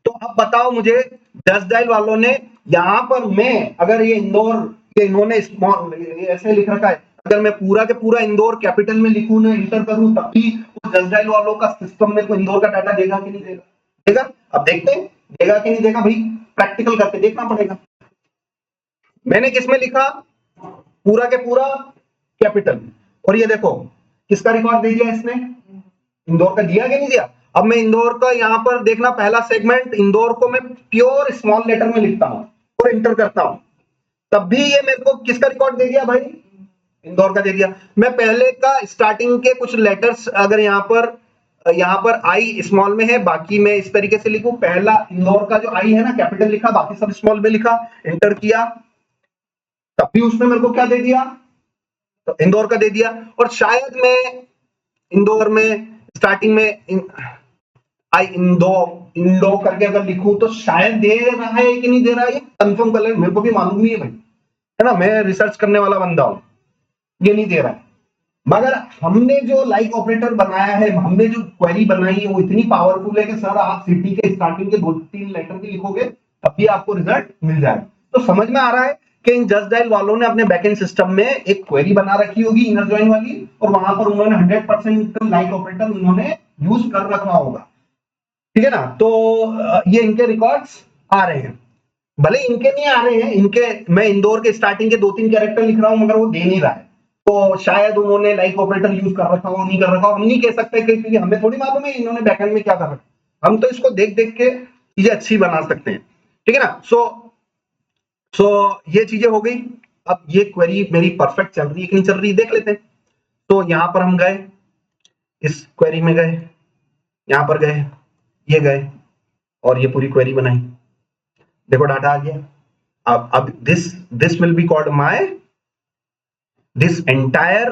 तो अब बताओ मुझे, जस्ट डायल वालों ने यहाँ पर मैं अगर ये इंदौर, ये इन्होंने स्मॉल ऐसे लिख रखा है, अगर मैं पूरा के पूरा इंदौर कैपिटल में लिखूं ना, इंटर करूं, तब भी उस जसडाइल वालों का सिस्टम मेरे को इंदौर का डाटा देगा कि नहीं देगा? देगा। अब देखते हैं देगा कि नहीं देगा भाई, प्रैक्टिकल करके देखना पड़ेगा। मैंने किसमें लिखा? पूरा के पूरा कैपिटल। और ये देखो किसका रिकॉर्ड दे दिया इसने? इंदौर का दिया कि नहीं दिया? अब मैं इंदौर का यहां पर देखना, पहला सेगमेंट इंदौर को मैं प्योर स्मॉल लेटर में लिखता हूं और इंटर करता हूं, तब भी ये मेरे को किसका रिकॉर्ड दे दिया भाई? इंदौर का दे दिया। मैं पहले का स्टार्टिंग के कुछ लेटर्स अगर यहां पर आई स्मॉल में है, बाकी मैं इस तरीके से लिखूं, पहला इंदौर का जो आई है ना कैपिटल लिखा, बाकी सब स्मॉल में लिखा, इंटर किया, तब भी उसने मेरे को क्या दे दिया? तो इंदौर का दे दिया। और शायद मैं इंदौर में स्टार्टिंग में आई इंदो इंडो करके अगर लिखूं तो शायद दे रहा है कि नहीं दे रहा है, कंफर्म कर ले, मेरे को भी मालूम नहीं है भाई, है ना, मैं रिसर्च करने वाला बंदा हूं। ये नहीं दे रहा है, मगर हमने जो लाइक ऑपरेटर बनाया है, हमने जो क्वेरी बनाई है, वो इतनी पावरफुल है कि सर आप सिटी के स्टार्टिंग के 2-3 लेटर भी लिखोगे तब भी आपको रिजल्ट मिल जाएगा। तो समझ में आ रहा है कि इन जस्ट डायल वालों ने अपने बैकएंड सिस्टम में एक क्वेरी बना रखी होगी इनर जॉइन वाली, और वहां पर उन्होंने 100% लाइक ऑपरेटर उन्होंने यूज कर रखा होगा। ठीक है ना? तो ये इनके रिकॉर्ड्स आ रहे हैं, भले इनके नहीं आ रहे हैं, इनके मैं इंदौर के स्टार्टिंग के 2-3 कैरेक्टर लिख रहा हूं, मगर वो दे नहीं रहा है, तो शायद उन्होंने लाइक ऑपरेटर यूज कर रखा हो, नहीं कर रखा हो, हम नहीं कह सकते क्योंकि हमें थोड़ी मालूम है इन्होंने बैकएंड में क्या कर रखा। हम तो इसको देख देख के चीजें अच्छी बना सकते हैं। ठीक है ना? सो ये चीजें हो गई। अब ये क्वेरी मेरी परफेक्ट चल रही है कि नहीं चल रही देख लेते हैं। तो यहां पर हम गए, इस क्वेरी में गए, यहां पर गए, ये गए, और ये पूरी क्वेरी बनाई। देखो डाटा आ गया। अब this will be called my, this entire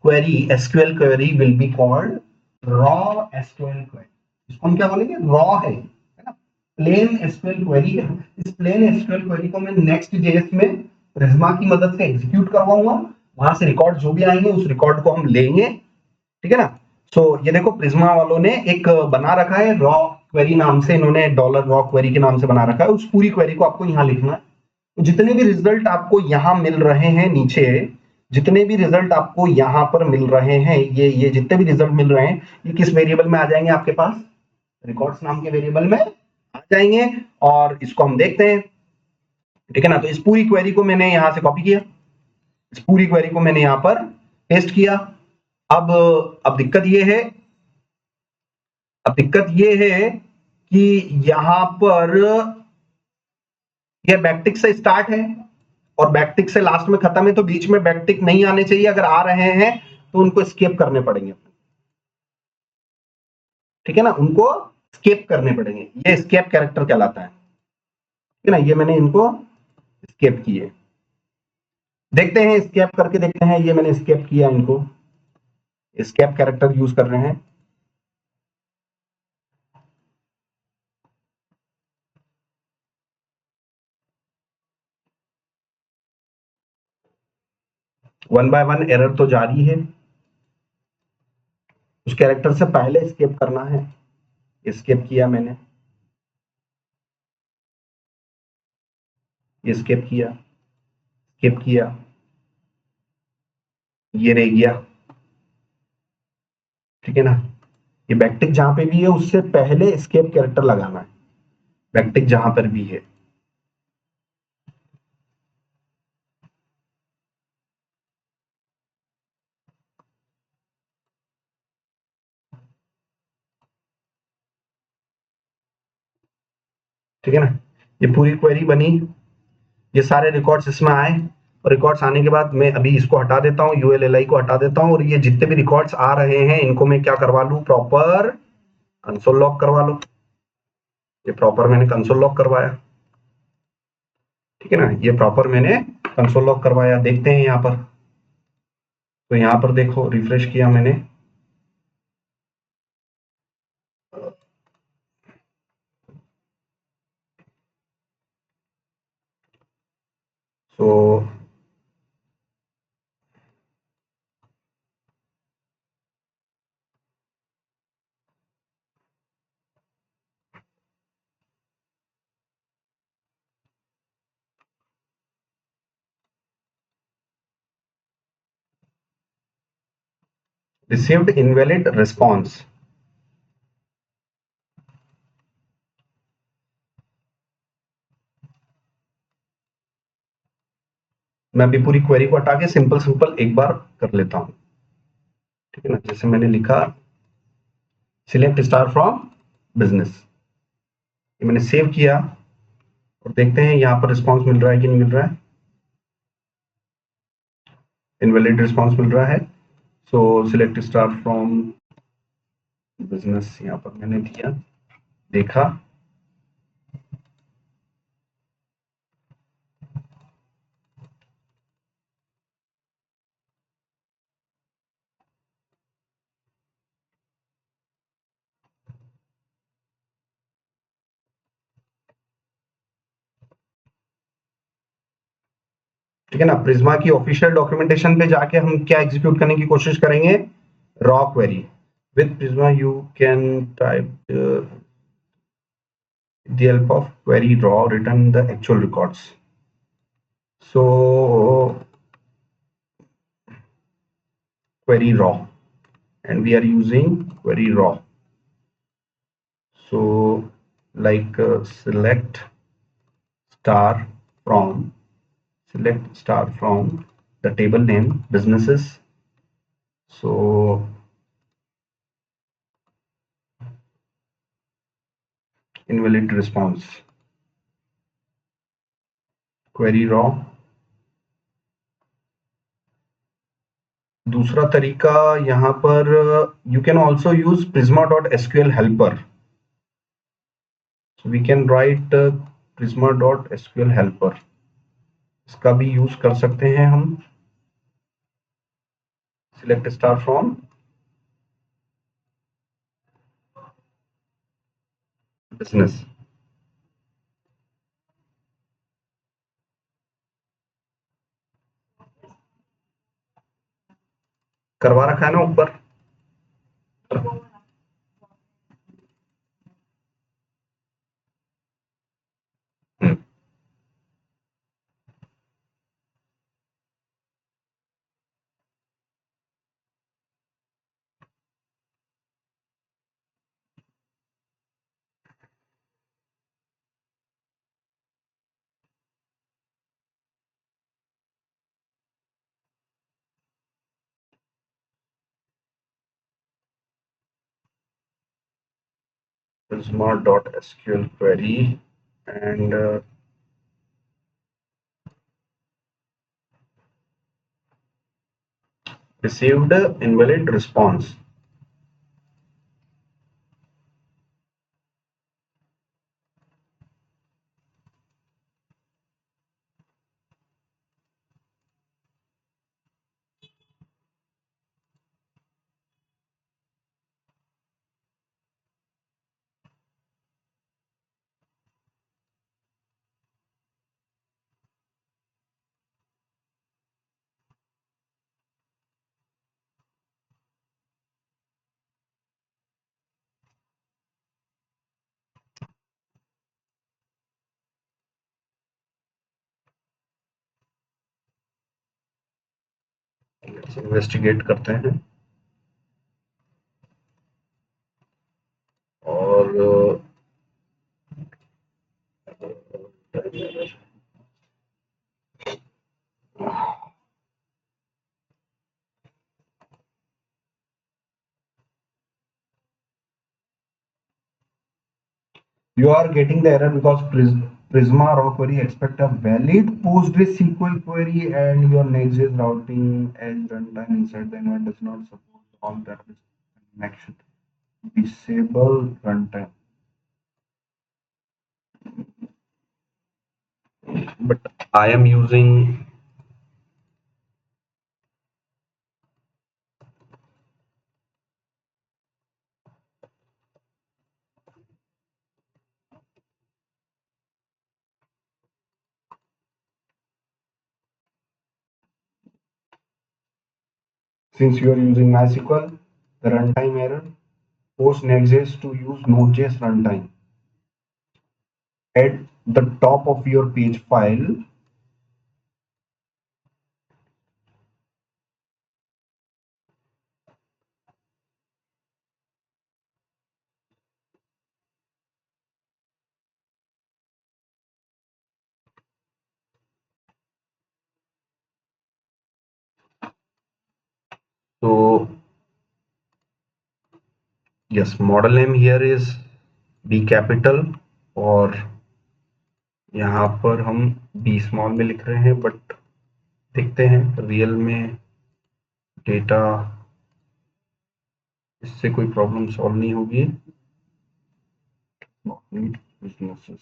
query SQL query will be called raw SQL query। इसको हम क्या बोलेंगे? रॉ है ना, प्लेन SQL query है। इस प्लेन SQL query को मैं नेक्स्ट जेएस में प्रिज्मा की मदद से एग्जीक्यूट करवाऊंगा, वहां से रिकॉर्ड जो भी आएंगे उस रिकॉर्ड को हम लेंगे। ठीक है ना? सो ये देखो प्रिज्मा वालों ने एक बना रखा है रॉ क्वेरी नाम से, इन्होंने डॉलर रॉ क्वेरी के नाम से बना रखा है, उस पूरी क्वेरी को आपको यहाँ लिखना है। जितने भी रिजल्ट आपको यहाँ मिल रहे हैं नीचे, जितने भी रिजल्ट आपको यहाँ पर मिल रहे हैं, ये जितने भी रिजल्ट मिल रहे हैं, ये किस वेरिएबल में आ जाएंगे आपके पास? रिकॉर्ड्स नाम के वेरिएबल में आ जाएंगे। और इसको हम देखते हैं। ठीक है ना? तो इस पूरी क्वेरी को मैंने यहां से कॉपी किया, इस पूरी क्वेरी को मैंने यहां पर पेस्ट किया। अब दिक्कत ये है, अब दिक्कत ये है कि यहां पर ये बैकटिक से स्टार्ट है और बैकटिक से लास्ट में खत्म है, तो बीच में बैकटिक नहीं आने चाहिए, अगर आ रहे हैं तो उनको स्केप करने पड़ेंगे। ठीक है ना? उनको स्केप करने पड़ेंगे, ये स्केप कैरेक्टर कहलाता है। ठीक है ना? ये मैंने इनको स्केप किए, देखते हैं स्केप करके देखते हैं। ये मैंने स्केप किया, इनको स्केप कैरेक्टर यूज कर रहे हैं। वन बाय वन एरर तो जारी है, उस कैरेक्टर से पहले स्केप करना है। स्केप किया मैंने, ये स्केप किया, स्केप किया, ये रह गया। ठीक है ना? ये बैकटिक जहां पे भी है उससे पहले स्केप कैरेक्टर लगाना है, बैकटिक जहां पर भी है। ठीक है ना? ये पूरी क्वेरी बनी, ये सारे रिकॉर्ड्स इसमें आए, और रिकॉर्ड्स आने के बाद मैं अभी इसको हटा देता हूँ, यूएलएलआई को हटा देता हूँ, और ये जितने भी रिकॉर्ड्स आ रहे हैं इनको मैं क्या करवा लूँ? प्रॉपर कंसोल लॉग करवा लो। ये प्रॉपर मैंने कंसोल लॉग करवाया। ठीक है ना? ये प्रॉपर मैंने कंसोल लॉग करवाया। देखते हैं यहाँ पर, तो यहाँ पर देखो रिफ्रेश किया मैंने, तो received invalid response. मैं अभी पूरी क्वेरी को हटा के सिंपल सिंपल एक बार कर लेता हूं, ठीक है ना। जैसे मैंने लिखा सिलेक्ट स्टार फ्रॉम बिजनेस, मैंने सेव किया और देखते हैं यहाँ पर रिस्पॉन्स मिल रहा है कि नहीं मिल रहा है। इनवैलिड रिस्पॉन्स मिल रहा है। सो सिलेक्ट स्टार फ्रॉम बिजनेस यहाँ पर मैंने दिया, देखा, ठीक है ना। प्रिज्मा की ऑफिशियल डॉक्यूमेंटेशन पे जाके हम क्या एग्जीक्यूट करने की कोशिश करेंगे, raw query. With Prisma you can type the help of query raw return the actual records. So query raw, and we are using query raw. So like select star from the table name businesses. So invalid response, query raw. दूसरा तरीका यहाँ पर you can also use prisma.sql helper. So we can write prisma.sql helper, इसका भी यूज कर सकते हैं हम। सिलेक्ट स्टार फ्रॉम बिजनेस, करवा रखा है ना ऊपर। prisma.sql query and received invalid response. Investigate करते हैं और you are getting the error because Prisma raw query expect a valid PostgreSQL query and your Next.js routing as runtime inside the environment does not support all database connection. Disable runtime. But I am using since you are using MySQL, the runtime error, force Next.js to use Node.js runtime. At the top of your page file, तो yes, model name here is B capital, और यहाँ पर हम बी स्मॉल में लिख रहे हैं, बट देखते हैं रियल में डेटा इससे कोई प्रॉब्लम सॉल्व नहीं होगी। बिजनेसेस,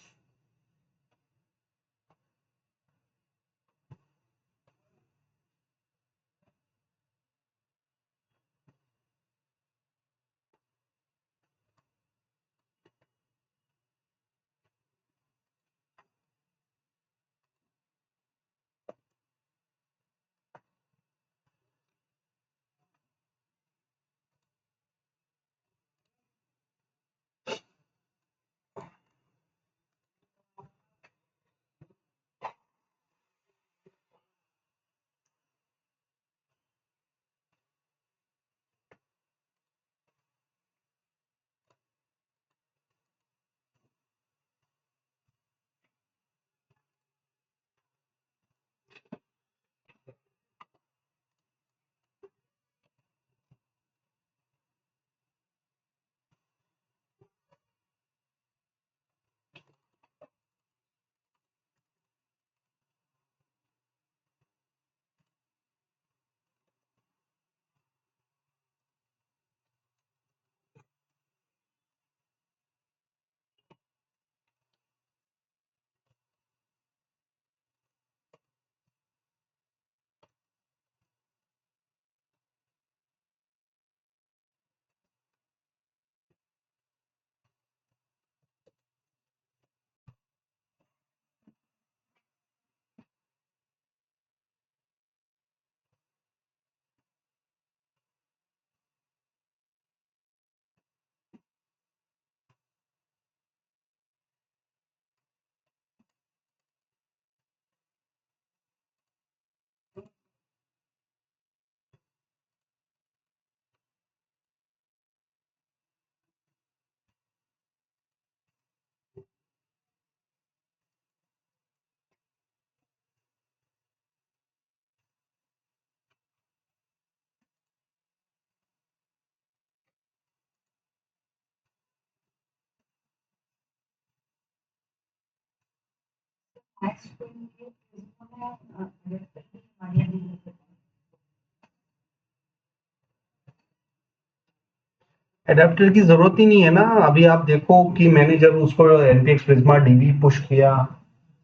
एडेप्टर की जरूरत ही नहीं है ना। अभी आप देखो कि मैंने जब उसको npx prisma db पुश किया,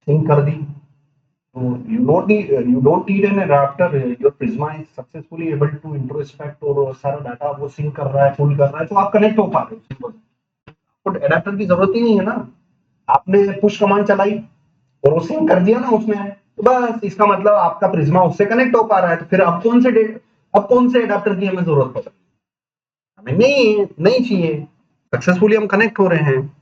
सिंक कर दी, तो you don't need an adapter. Your prisma is successfully able to introspect और सारा डाटा वो सिंक कर रहा है, पुल कर रहा है, तो आप कनेक्ट हो पा रहे हो सिंपल। तो एडेप्टर की जरूरत ही नहीं है ना। आपने पुश कमांड चलाई और वो सिंक कर दिया ना उसने, तो बस इसका मतलब आपका प्रिज्मा उससे कनेक्ट हो पा रहा है। तो फिर अब कौन से एडाप्टर की हमें जरूरत पड़ रही है? हमें नहीं नहीं चाहिए, सक्सेसफुली हम कनेक्ट हो रहे हैं।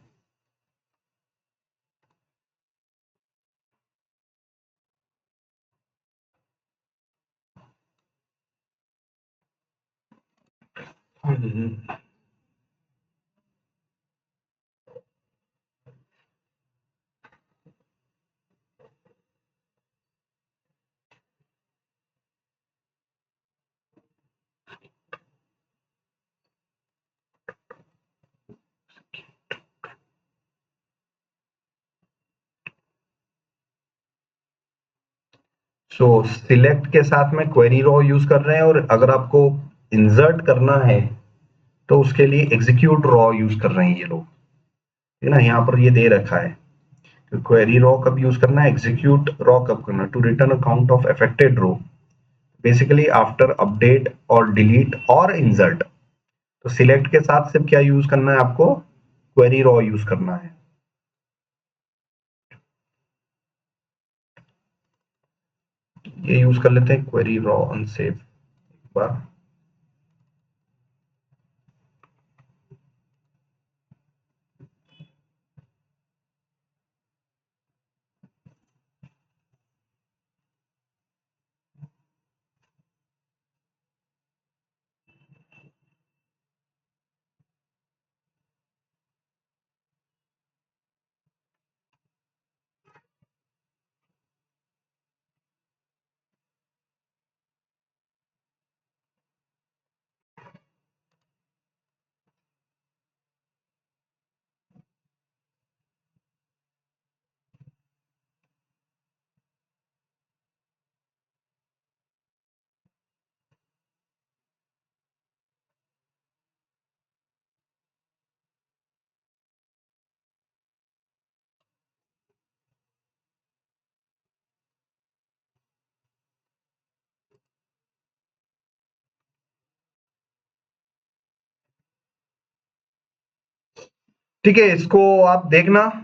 सो सिलेक्ट के साथ में क्वेरी रो यूज कर रहे हैं, और अगर आपको इंसर्ट करना है तो उसके लिए एग्जीक्यूट रॉ यूज कर रहे हैं ये लोग, है ना। यहाँ पर ये दे रखा है कि क्वेरी रॉ कब यूज करना है, एग्जीक्यूट रॉ कब करना, to return a count of affected row, basically after update और डिलीट और इंसर्ट। तो सिलेक्ट के साथ सिर्फ क्या यूज करना है आपको, क्वेरी रॉ यूज करना है। ये यूज कर लेते हैं क्वेरी रॉ अनसेव एक बार। ठीक है, इसको आप देखना।